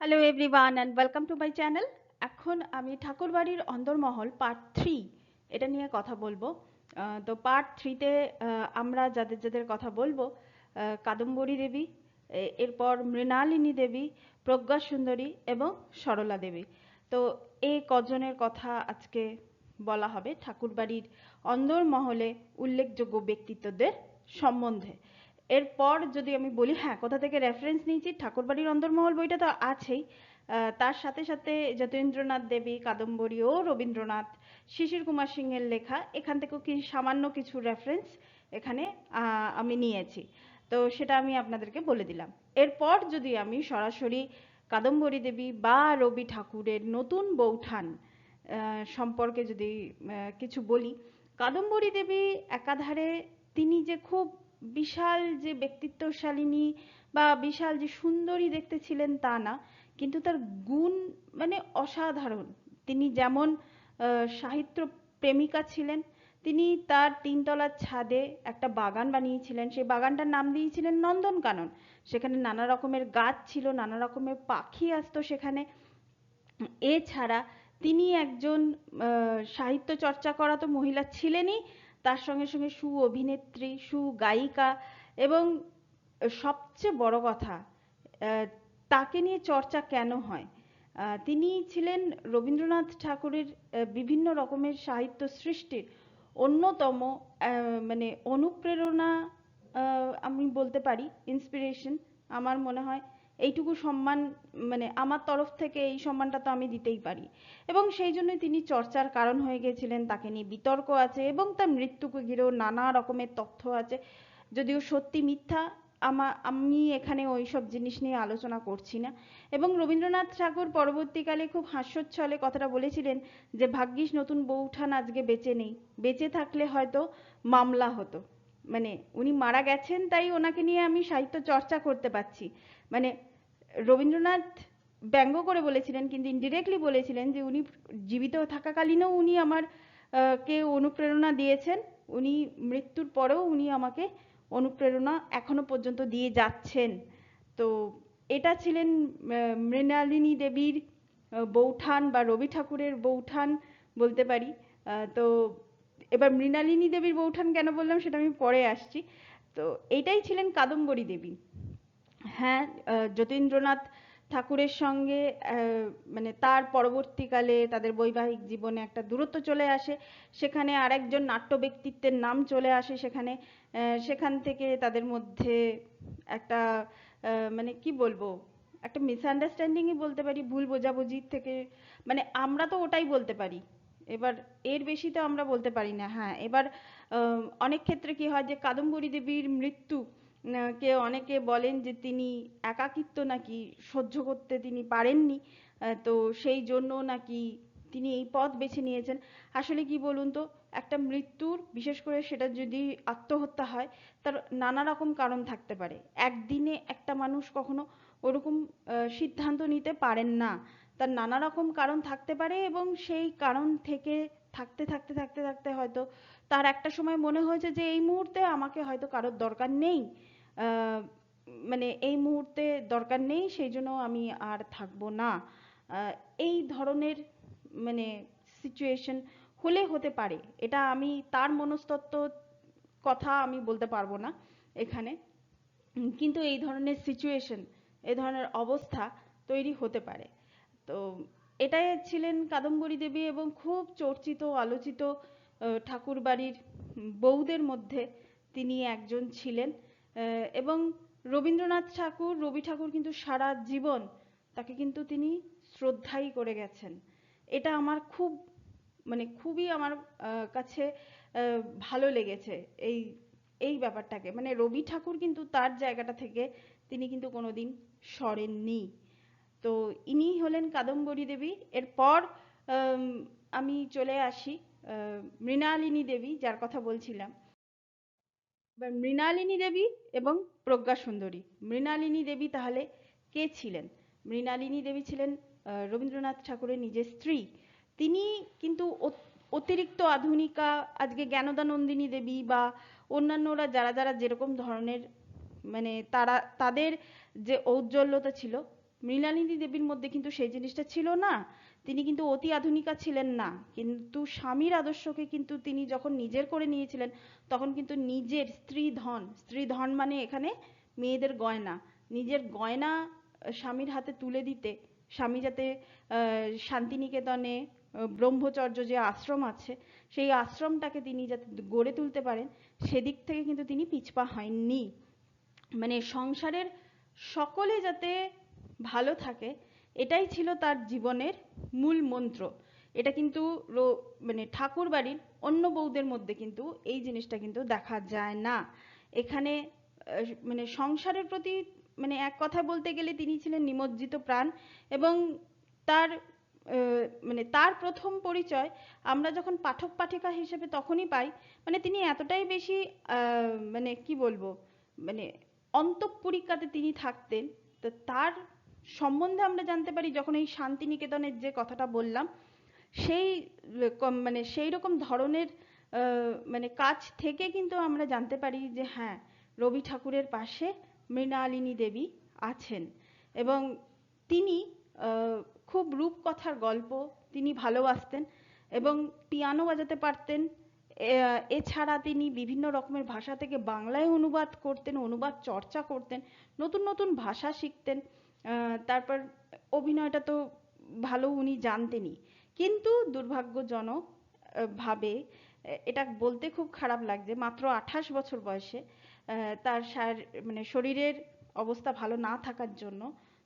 Hello everyone and welcome to my channel. এখন আমি ঠাকুরবাড়ির অন্দরমহল part 3 এটা নিয়ে কথা বলবো। তো পার্ট 3তে আমরা যাদের যাদের কথা বলবো, কাদম্বরী দেবী, এরপর মৃণালিনী দেবী, প্রজ্ঞা সুন্দরী এবং সরলা দেবী। তো এই কজনের কথা আজকে বলা হবে ঠাকুরবাড়ির অন্দরমহলে উল্লেখযোগ্য ব্যক্তিত্বদের সম্বন্ধে। এরপর যদি আমি বলি, হ্যাঁ, কোথা থেকে রেফারেন্স নিয়েছি, ঠাকুরবাড়ির অন্দরমহল বইটা তো আছেই, তার সাথে সাথে যতীন্দ্রনাথ দেবী, কাদম্বরী ও রবীন্দ্রনাথ, শিশির কুমার সিংহের লেখা, এখান থেকেও কি সামান্য কিছু রেফারেন্স এখানে আমি নিয়েছি। তো সেটা আমি আপনাদেরকে বলে দিলাম। এরপর যদি আমি সরাসরি কাদম্বরী দেবী বা রবি ঠাকুরের নতুন বৌঠান সম্পর্কে যদি কিছু বলি, কাদম্বরী দেবী একাধারে তিনি যে খুব বিশাল যে ব্যক্তিত্বশালিনী বা বিশাল যে সুন্দরী দেখতে ছিলেন তা না, কিন্তু তার গুণ মানে অসাধারণ। তিনি যেমন সাহিত্য প্রেমিকা ছিলেন, তিনি তার তিনতলার ছাদে একটা বাগান বানিয়েছিলেন, সেই বাগানটার নাম দিয়েছিলেন নন্দনকানন। সেখানে নানা রকমের গাছ ছিল, নানা রকমের পাখি আসতো সেখানে। এছাড়া তিনি একজন সাহিত্য চর্চা করা তো মহিলা ছিলেনই, তার সঙ্গে সঙ্গে অভিনেত্রী, গায়িকা, এবং সবচেয়ে বড় কথা, তাকে নিয়ে চর্চা কেন হয়, তিনি ছিলেন রবীন্দ্রনাথ ঠাকুরের বিভিন্ন রকমের সাহিত্য সৃষ্টির অন্যতম মানে অনুপ্রেরণা, আমি বলতে পারি ইন্সপিরেশন। আমার মনে হয় এইটুকু সম্মান, মানে আমার তরফ থেকে এই সম্মানটা তো আমি দিতেই পারি। এবং সেই জন্য তিনি চর্চার কারণ হয়ে গেছিলেন, তাকে নিয়ে বিতর্ক আছে এবং তার মৃত্যুকে ঘিরেও নানা রকমের তথ্য আছে, যদিও সত্যি মিথ্যা আমি এখানে ওই সব জিনিস নিয়ে আলোচনা করছি না। এবং রবীন্দ্রনাথ ঠাকুর পরবর্তীকালে খুব হাস্যোচ্ছলে কথাটা বলেছিলেন যে ভাগ্যিস নতুন বৌঠান আজকে বেঁচে নেই, বেঁচে থাকলে হয়তো মামলা হতো। মানে উনি মারা গেছেন তাই ওনাকে নিয়ে আমি সাহিত্য চর্চা করতে পারছি। মানে রবীন্দ্রনাথ ব্যঙ্গ করে বলেছিলেন, কিন্তু ইনডিরেক্টলি বলেছিলেন যে উনি জীবিত থাকাকালীনও উনি আমার কে অনুপ্রেরণা দিয়েছেন, উনি মৃত্যুর পরেও উনি আমাকে অনুপ্রেরণা এখনো পর্যন্ত দিয়ে যাচ্ছেন। তো এটা ছিলেন মৃণালিনী দেবীর বৌঠান বা রবি ঠাকুরের বৌঠান বলতে পারি। তো এবার মৃণালিনী দেবীর বৌঠান কেন বললাম সেটা আমি পরে আসছি। তো এইটাই ছিলেন কাদম্বরী দেবী। হ্যাঁ, যতীন্দ্রনাথ ঠাকুরের সঙ্গে মানে তার পরবর্তীকালে তাদের বৈবাহিক জীবনে একটা দূরত্ব চলে আসে, সেখানে আরেকজন নাট্য ব্যক্তিত্বের নাম চলে আসে সেখানে। সেখান থেকে তাদের মধ্যে একটা মানে কি বলবো, একটা মিসআন্ডারস্ট্যান্ডিংই বলতে পারি, ভুল বোঝাবুঝির থেকে, মানে আমরা তো ওটাই বলতে পারি, এবার এর বেশি তো আমরা বলতে পারি না। হ্যাঁ, এবার অনেক ক্ষেত্রে কি হয় যে কাদম্বরী দেবীর মৃত্যু কে অনেকে বলেন যে তিনি একাকিত্ব নাকি সহ্য করতে তিনি পারেননি, তো সেই জন্য নাকি তিনি এই পথ বেছে নিয়েছেন। আসলে কি বলুন তো, একটা মৃত্যুর, বিশেষ করে সেটা যদি আত্মহত্যা হয়, তার নানা রকম কারণ থাকতে পারে। একদিনে একটা মানুষ কখনো ওরকম সিদ্ধান্ত নিতে পারেন না, তার নানা রকম কারণ থাকতে পারে, এবং সেই কারণ থেকে থাকতে থাকতে থাকতে থাকতে হয়তো তার একটা সময় মনে হয়েছে যে এই মুহূর্তে আমাকে হয়তো কারোর দরকার নেই, আহ, মানে এই মুহূর্তে দরকার নেই, সেই জন্য আমি আর থাকবো না। আহ, এই ধরনের মানে সিচুয়েশন হলে হতে পারে, এটা আমি তার মনস্তত্ত্ব কথা আমি বলতে পারবো না এখানে, কিন্তু এই ধরনের সিচুয়েশন, এই ধরনের অবস্থা তৈরি হতে পারে। তো এটাই ছিলেন কাদম্বরী দেবী, এবং খুব চর্চিত আলোচিত ঠাকুর বাড়ির বউদের মধ্যে তিনি একজন ছিলেন। এবং রবীন্দ্রনাথ ঠাকুর, রবি ঠাকুর কিন্তু সারা জীবন তাকে কিন্তু তিনি শ্রদ্ধাই করে গেছেন। এটা আমার খুব, মানে খুবই আমার কাছে ভালো লেগেছে এই এই ব্যাপারটাকে। মানে রবি ঠাকুর কিন্তু তার জায়গাটা থেকে তিনি কিন্তু কোনোদিন সরেননি। তো ইনি হলেন কাদম্বরী দেবী। এরপর আম, আমি চলে আসি মৃণালিনী দেবী, যার কথা বলছিলাম। এবার মৃণালিনী দেবী এবং প্রজ্ঞা সুন্দরী। মৃণালিনী দেবী তাহলে কে ছিলেন? মৃণালিনী দেবী ছিলেন রবীন্দ্রনাথ ঠাকুরের নিজের স্ত্রী। তিনি কিন্তু অতিরিক্ত আধুনিকা, আজকে জ্ঞানদানন্দিনী দেবী বা অন্যান্যরা যারা যারা যেরকম ধরনের, মানে তারা তাদের যে ঔজ্জ্বল্যতা ছিল, মৃণালিনী দেবীর মধ্যে কিন্তু সেই জিনিসটা ছিল না। তিনি কিন্তু অতি আধুনিকা ছিলেন না, কিন্তু স্বামীর আদর্শকে কিন্তু তিনি যখন নিজের করে নিয়েছিলেন তখন কিন্তু নিজের স্ত্রী ধন মানে এখানে মেয়েদের গয়না, নিজের গয়না স্বামীর হাতে তুলে দিতে, স্বামী যাতে শান্তিনিকেতনে ব্রহ্মচর্য যে আশ্রম আছে সেই আশ্রমটাকে তিনি যাতে গড়ে তুলতে পারেন সেদিক থেকে কিন্তু তিনি পিছপা হয়ননি। মানে সংসারের সকলে যাতে ভালো থাকে এটাই ছিল তার জীবনের মূল মন্ত্র। এটা কিন্তু মানে ঠাকুর বাড়ির অন্য বউদের মধ্যে কিন্তু এই জিনিসটা কিন্তু দেখা যায় না। এখানে মানে সংসারের প্রতি মানে এক কথা বলতে গেলে তিনি ছিলেন নিমজ্জিত প্রাণ। এবং তার মানে তার প্রথম পরিচয় আমরা যখন পাঠক পাঠিকা হিসেবে তখনই পাই, মানে তিনি এতটাই বেশি মানে কি বলবো, মানে অন্তঃপুরিকাতে তিনি থাকতেন। তো তার সম্বন্ধে আমরা জানতে পারি যখন এই শান্তিনিকেতনের যে কথাটা বললাম সেই মানে সেই রকম ধরনের মানে কাজ থেকে কিন্তু আমরা জানতে পারি যে হ্যাঁ, রবি ঠাকুরের পাশে মৃণালিনী দেবী আছেন। এবং তিনি খুব রূপকথার গল্প তিনি ভালোবাসতেন এবং পিয়ানো বাজাতে পারতেন। এছাড়া তিনি বিভিন্ন রকমের ভাষা থেকে বাংলায় অনুবাদ করতেন, অনুবাদ চর্চা করতেন, নতুন নতুন ভাষা শিখতেন। তারপর অভিনয়টা তো ভালো উনি জানতেনই, কিন্তু দুর্ভাগ্যজনক ভাবে এটা বলতে খুব খারাপ লাগছে, মাত্র 28 বছর বয়সে তার মানে শরীরের অবস্থা ভালো না থাকার জন্য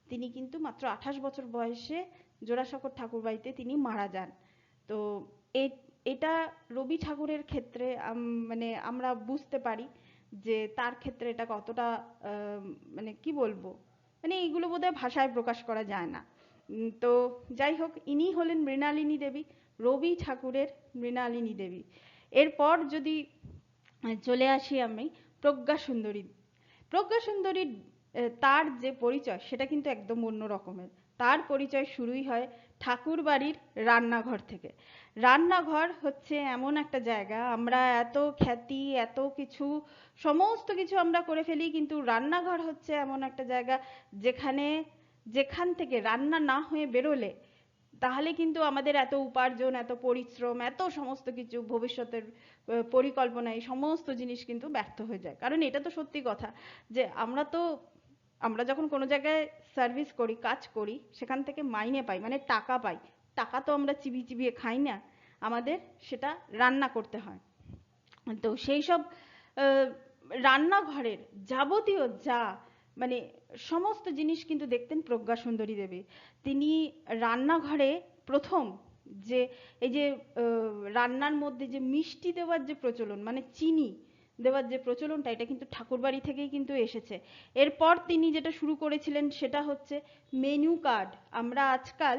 তিনি কিন্তু মাত্র 28 বছর বয়সে জোড়াসাঁকোর ঠাকুরবাড়িতে তিনি মারা যান। তো এটা রবি ঠাকুরের ক্ষেত্রে মানে আমরা বুঝতে পারি যে তার ক্ষেত্রে এটা কতটা মানে কি বলবো, মানে এইগুলো বোধহয় ভাষায় প্রকাশ করা যায় না। তো যাই হোক, ইনি হলেন মৃণালিনী দেবী, রবি ঠাকুরের মৃণালিনী দেবী। এরপর যদি চলে আসি আমি প্রজ্ঞা সুন্দরী। প্রজ্ঞা সুন্দরী তার যে পরিচয় সেটা কিন্তু একদম অন্য রকমের। তার পরিচয় শুরুই হয় ঠাকুর বাড়ির রান্নাঘর থেকে। রান্নাঘর হচ্ছে এমন একটা জায়গা, আমরা এত খ্যাতি এত কিছু সমস্ত কিছু আমরা করে ফেলি, কিন্তু রান্নাঘর হচ্ছে এমন একটা জায়গা যেখান থেকে রান্না না হয়ে বেরোলে তাহলে কিন্তু আমাদের এত উপার্জন, এত পরিশ্রম, এত সমস্ত কিছু ভবিষ্যতের পরিকল্পনা, এই সমস্ত জিনিস কিন্তু ব্যর্থ হয়ে যায়। কারণ এটা তো সত্যি কথা যে আমরা যখন কোনো জায়গায় সার্ভিস করি, কাজ করি, সেখান থেকে মাইনে পাই, মানে টাকা পাই। টাকা তো আমরা চিবিয়ে চিবিয়ে খাই না, আমাদের সেটা রান্না করতে হয়। তো সেই সব রান্নাঘরের যাবতীয় যা মানে সমস্ত জিনিস কিন্তু দেখতেন প্রজ্ঞা সুন্দরী দেবী। তিনি রান্নাঘরে প্রথম যে এই যে রান্নার মধ্যে যে মিষ্টি দেওয়ার যে প্রচলন, মানে চিনি দেওয়ার যে প্রচলনটা, এটা কিন্তু ঠাকুরবাড়ি থেকেই কিন্তু এসেছে। এরপর তিনি যেটা শুরু করেছিলেন সেটা হচ্ছে মেনু কার্ড। আমরা আজকাল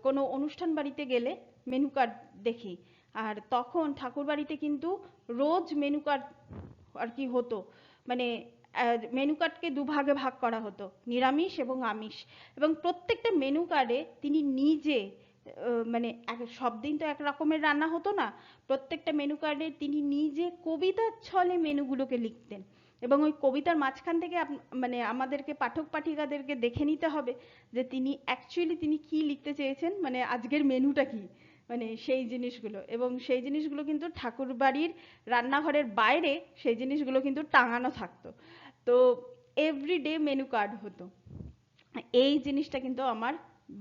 কোনো অনুষ্ঠান বাড়িতে গেলে মেনু কার্ড দেখি, আর তখন ঠাকুরবাড়িতে কিন্তু রোজ মেনু কার্ড আর কি হতো, মানে মেনু কার্ডকে দুভাগে ভাগ করা হতো, নিরামিষ এবং আমিষ। এবং প্রত্যেকটা মেনু কার্ডে তিনি নিজে মানে সব দিন তো এক রকমের রান্না হতো না, প্রত্যেকটা মেনু কার্ডে তিনি নিজে কবিতার ছলে মেনুগুলোকে লিখতেন। এবং ওই কবিতার মাঝখান থেকে মানে আমাদেরকে পাঠক পাঠিকাদেরকে দেখে নিতে হবে যে তিনি অ্যাকচুয়ালি তিনি কি লিখতে চেয়েছেন, মানে আজকের মেনুটা কি, মানে সেই জিনিসগুলো। এবং সেই জিনিসগুলো কিন্তু ঠাকুর বাড়ির রান্নাঘরের বাইরে সেই জিনিসগুলো কিন্তু টাঙানো থাকতো। তো এভরিডে মেনু কার্ড হতো। এই জিনিসটা কিন্তু আমার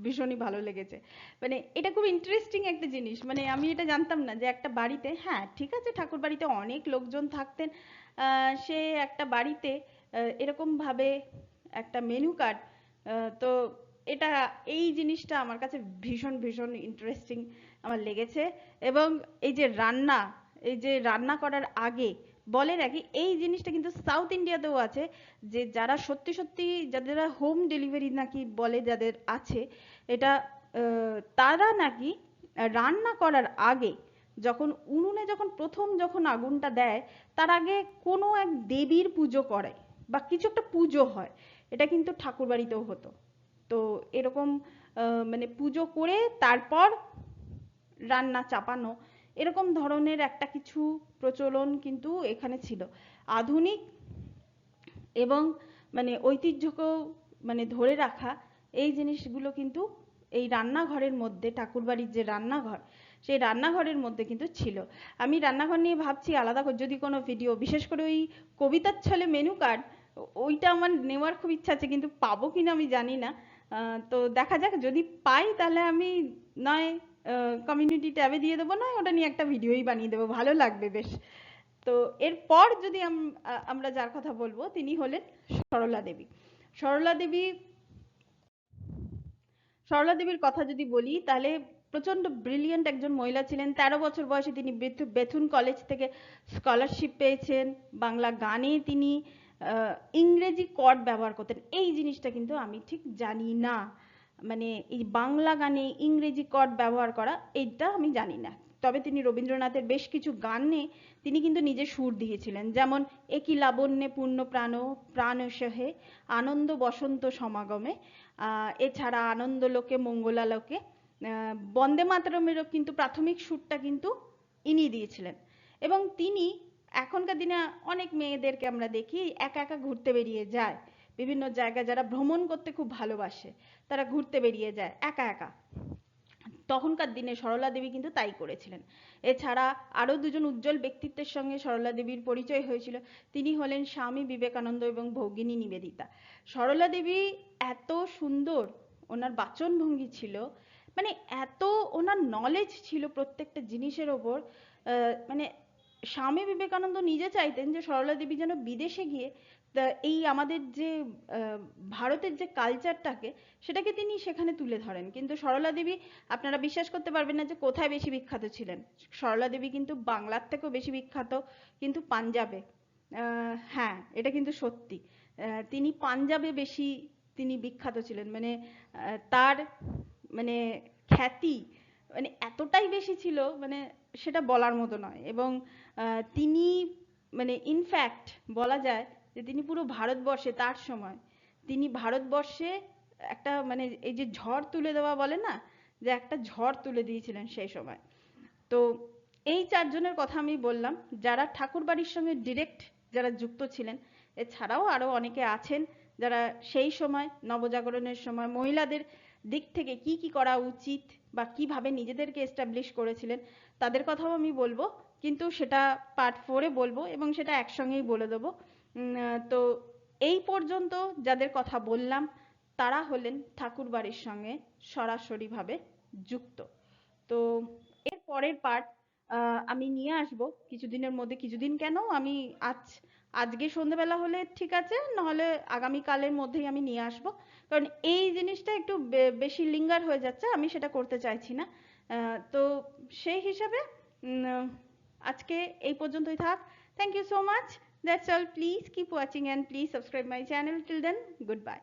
ভীষণই ভালো লেগেছে। মানে এটা খুব ইন্টারেস্টিং একটা জিনিস, মানে আমি এটা জানতাম না যে একটা বাড়িতে, হ্যাঁ ঠিক আছে ঠাকুর বাড়িতে অনেক লোকজন থাকতেন, সে একটা বাড়িতে এরকম ভাবে একটা মেনু কার্ড। তো এটা এই জিনিসটা আমার কাছে ভীষণ ভীষণ ইন্টারেস্টিং আমার লেগেছে। এবং এই যে রান্না করার আগে বলে নাকি এই জিনিসটা কিন্তু সাউথ ইন্ডিয়াতেও আছে, যে যারা সত্যি সত্যি যাদের হোম ডেলিভারি নাকি বলে যাদের আছে এটা, তারা নাকি রান্না করার আগে যখন উনুনে যখন আগুনটা দেয় তার আগে কোনো এক দেবীর পুজো করে বা কিছু একটা পুজো হয়। এটা কিন্তু ঠাকুর বাড়িতেও হতো। তো এরকম মানে পুজো করে তারপর রান্না চাপানো, এরকম ধরনের একটা কিছু প্রচলন কিন্তু এখানে ছিল। আধুনিক এবং মানে ঐতিহ্যকেও মানে ধরে রাখা, এই জিনিসগুলো কিন্তু এই রান্নাঘরের মধ্যে, ঠাকুরবাড়ির যে রান্নাঘর, সেই রান্নাঘরের মধ্যে কিন্তু ছিল। আমি রান্নাঘর নিয়ে ভাবছি আলাদা করে যদি কোনো ভিডিও, বিশেষ করে ওই কবিতার ছলে মেনু কার্ড, ওইটা আমার নেওয়ার খুব ইচ্ছা আছে, কিন্তু পাবো কিনা আমি জানি না। তো দেখা যাক, যদি পাই তাহলে আমি নয় কমিউনিটি ট্যাবে দিয়ে দেবো, নয় ওটা নিয়ে একটা ভিডিওই বানিয়ে দেবো, ভালো লাগবে বেশ। তো এরপর যদি আমরা যার কথা বলবো তিনি হলেন সরলা দেবী। সরলা দেবী, সরলা দেবীর কথা যদি বলি তাহলে প্রচন্ড ব্রিলিয়েন্ট একজন মহিলা ছিলেন। 13 বছর বয়সে তিনি বেথুন কলেজ থেকে স্কলারশিপ পেয়েছেন। বাংলা গানে তিনি ইংরেজি কর্ড ব্যবহার করতেন। এই জিনিসটা কিন্তু আমি ঠিক জানি না, মানে এই বাংলা গানে ইংরেজি কর্ড ব্যবহার করা, এইটা আমি জানি না। তবে তিনি রবীন্দ্রনাথের বেশ কিছু গানে তিনি কিন্তু নিজে সুর দিয়েছিলেন, যেমন একি লাবণ্যে পূর্ণ প্রাণ, প্রাণ সহে আনন্দ বসন্ত সমাগমে, এছাড়া আনন্দ লোকে মঙ্গলা লোকে, বন্দে মাতরমেরও কিন্তু প্রাথমিক সুরটা কিন্তু ইনি দিয়েছিলেন। এবং তিনি এখনকার দিনে অনেক মেয়েদেরকে আমরা দেখি একা একা ঘুরতে বেরিয়ে যায় বিভিন্ন জায়গায়, যারা ভ্রমণ করতে খুব ভালোবাসে তারা ঘুরতে বেরিয়ে যায় একা একা। তখনকার দিনে সরলা দেবী কিন্তু তাই করেছিলেন। এছাড়া আরো দুজন উজ্জ্বল ব্যক্তিত্বের সঙ্গে সরলা দেবীর পরিচয় হয়েছিল। তিনি হলেন স্বামী বিবেকানন্দ এবং ভগিনী নিবেদিতা। সরলা দেবী এত সুন্দর ওনার বাচনভঙ্গি ছিল, মানে এত ওনার নলেজ ছিল প্রত্যেকটা জিনিসের ওপর। মানে স্বামী বিবেকানন্দ নিজে চাইতেন যে সরলা দেবী যেন বিদেশে গিয়ে এই আমাদের যে ভারতের যে কালচারটাকে, সেটাকে তিনি সেখানে তুলে ধরেন। কিন্তু সরলা দেবী, আপনারা বিশ্বাস করতে পারবেন না যে কোথায় বেশি বিখ্যাত ছিলেন। সরলা দেবী কিন্তু বাংলার থেকেও বেশি বিখ্যাত কিন্তু পাঞ্জাবে। হ্যাঁ, এটা কিন্তু সত্যি। তিনি পাঞ্জাবে বেশি তিনি বিখ্যাত ছিলেন, মানে তার মানে খ্যাতি মানে এতটাই বেশি ছিল, মানে সেটা বলার মতো নয়। এবং তিনি মানে ইনফ্যাক্ট বলা যায় যে তিনি পুরো ভারতবর্ষে তার সময়, তিনি ভারতবর্ষে একটা মানে এই যে ঝড় তুলে দেওয়া বলে না, যে একটা ঝড় তুলে দিয়েছিলেন সেই সময়। তো এই চারজনের কথা আমি বললাম যারা ঠাকুরবাড়ির সঙ্গে ডিরেক্ট যারা যুক্ত ছিলেন। এছাড়াও আরো অনেকে আছেন যারা সেই সময় নবজাগরণের সময় মহিলাদের দিক থেকে কি কি করা উচিত বা কিভাবে নিজেদেরকে এস্টাবলিশ করেছিলেন, তাদের কথাও আমি বলবো, কিন্তু সেটা পার্ট 4-এ বলবো এবং সেটা একসঙ্গেই বলে দেবো। তো এই পর্যন্ত যাদের কথা বললাম তারা হলেন ঠাকুরবাড়ির সঙ্গে সরাসরিভাবে যুক্ত। তো এর পরের পার্ট আমি নিয়ে আসবো কিছুদিনের মধ্যে। কিছুদিন কেন, আমি আজকে সন্ধ্যেবেলা হলে ঠিক আছে, নাহলে আগামীকালের মধ্যেই আমি নিয়ে আসবো। কারণ এই জিনিসটা একটু বেশি লিঙ্গার হয়ে যাচ্ছে, আমি সেটা করতে চাইছি না। তো সেই হিসাবে আজকে এই পর্যন্তই থাক। Thank you so much. That's all. Please keep watching and please subscribe my channel. Till then, goodbye.